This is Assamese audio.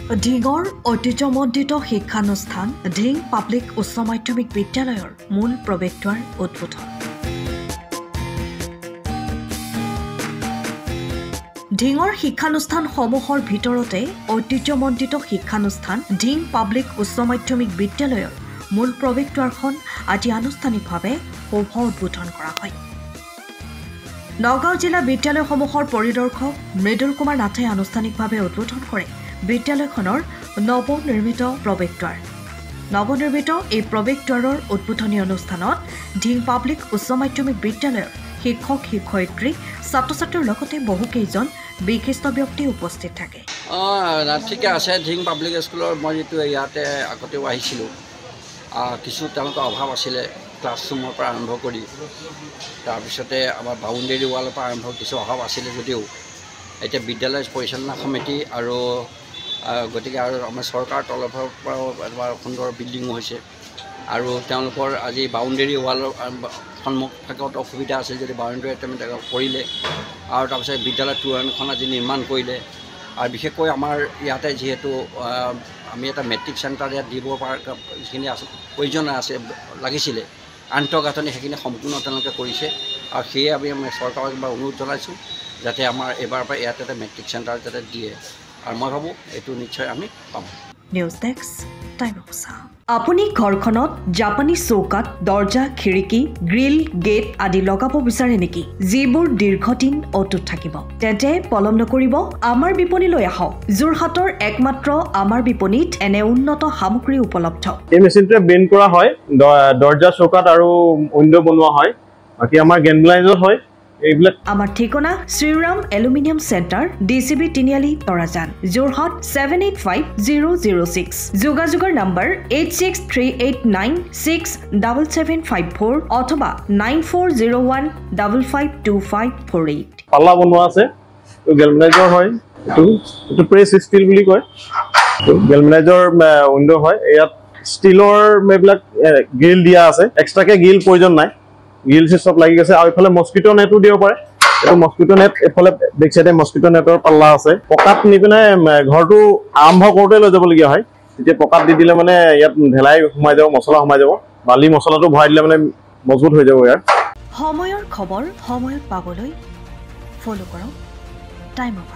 ঢিঙৰ ঐতিহ্যমণ্ডিত শিক্ষানুষ্ঠান ঢিং পাব্লিক উচ্চ মাধ্যমিক বিদ্যালয়ৰ মূল প্ৰৱেশদ্বাৰ উদ্বোধন। ঢিঙৰ শিক্ষানুষ্ঠানসমূহৰ ভিতৰতে ঐতিহ্যমণ্ডিত শিক্ষানুষ্ঠান ঢিং পাব্লিক উচ্চ মাধ্যমিক বিদ্যালয়ৰ মূল প্ৰৱেশদ্বাৰখন আজি আনুষ্ঠানিকভাৱে শুভ উদ্বোধন কৰা হয়। নগাঁও জিলা বিদ্যালয়সমূহৰ পৰিদৰ্শক মৃদুল কুমাৰ নাথে আনুষ্ঠানিকভাৱে উদ্বোধন কৰে বিদ্যালয়খনৰ নৱনিৰ্মিত প্ৰৱেশদ্বাৰ। নৱনিৰ্মিত এই প্ৰৱেশদ্বাৰৰ উদ্বোধনী অনুষ্ঠানত ঢিং পাব্লিক উচ্চ মাধ্যমিক বিদ্যালয়ৰ শিক্ষক শিক্ষয়িত্ৰী ছাত্ৰ ছাত্ৰীৰ লগতে বহুকেইজন বিশিষ্ট ব্যক্তি উপস্থিত থাকে। ঠিকে আছে। ঢিং পাব্লিক স্কুলৰ মই যিটো ইয়াতে আগতেও আহিছিলোঁ, কিছু তেওঁলোকৰ অভাৱ আছিলে ক্লাছৰুমৰ পৰা আৰম্ভ কৰি, তাৰপিছতে আমাৰ বাউণ্ডেৰী ৱালৰ পৰা আৰম্ভ কিছু অভাৱ আছিলে যদিও এতিয়া বিদ্যালয় পৰিচালনা সমিতি আৰু গতিকে আৰু আমাৰ চৰকাৰৰ তৰফৰ পৰাও এবাৰ সুন্দৰ বিল্ডিঙো হৈছে আৰু তেওঁলোকৰ আজি বাউণ্ডেৰী ৱালৰ সন্মুখ ভাগত অসুবিধা আছিল যদি বাউণ্ডেৰী কৰিলে আৰু তাৰপিছত বিদ্যালয় তোৰণখন আজি নিৰ্মাণ কৰিলে আৰু বিশেষকৈ আমাৰ ইয়াতে যিহেতু আমি এটা মেট্ৰিক চেণ্টাৰ ইয়াত দিব পৰা যিখিনি প্ৰয়োজন লাগিছিলে আন্তঃগাঁথনি সেইখিনি সম্পূৰ্ণ তেওঁলোকে কৰিছে আৰু সেয়ে আমি চৰকাৰক এবাৰ অনুৰোধ জনাইছোঁ যাতে আমাৰ এইবাৰ পৰা ইয়াত এটা মেট্ৰিক চেণ্টাৰ যাতে দিয়ে আৰু মই ভাবোঁ এইটো নিশ্চয় আমি পাম। News desk time of. আপুনি ঘৰখনত জাপানী চৌকাত দৰ্জা খিৰিকী গ্ৰিল গেট আদি লগাব বিচাৰে নেকি, যিবোৰ দীৰ্ঘদিন অটুট থাকিব? তেন্তে পলম নকৰিব, আমাৰ বিপণীলৈ আহক। যোৰহাটৰ একমাত্ৰ আমাৰ বিপণীত এনে উন্নত সামগ্ৰী উপলব্ধ। এই মেচিনটোৱে বেণ্ড কৰা হয়, দৰ্জা চৌকাত আৰু উইণ্ডো বনোৱা হয়, বাকী আমাৰ গেনলাইজত হয়। আমাৰ ঠিকনা শ্ৰীৰাম এলুমিনিয়াম চেণ্টাৰ, DCB তিনিআলি, তৰাজান, যোৰহাট 785006। যোগাযোগৰ নম্বৰ 8638967754 অথবা 9401552548। পাল্লা বনোৱা আছে, গেলমেনাইজৰ হয়, এইটো প্ৰেছ ষ্টীল বুলি কয়, গেলমেনাইজৰ উইণ্ডো হয়। ইয়াত ষ্টীলৰ এইবিলাক গ্ৰিল দিয়া আছে, এক্সট্ৰাকে গ্ৰিল প্ৰয়োজন নাই, গ্ৰিল চব লাগি গৈছে আৰু এইফালে মস্কিটো নেটো দিব পাৰে। এইটো মস্কিটো নেট, এইফালে বেক চাইডে মস্কিটো নেটৰ পাল্লা আছে। পকাত নি পিনে ঘৰটো আৰম্ভ কৰোঁতে লৈ যাবলগীয়া হয়, তেতিয়া পকাত দি দিলে মানে ইয়াত ঢেলাই সোমাই যাব, মছলা সোমাই যাব, বালি মছলাটো ভৰাই দিলে মানে মজবুত হৈ যাব। ইয়াৰ সময়ৰ খবৰ সময়ত পাবলৈ ফ'ল' কৰক টাইম অফ।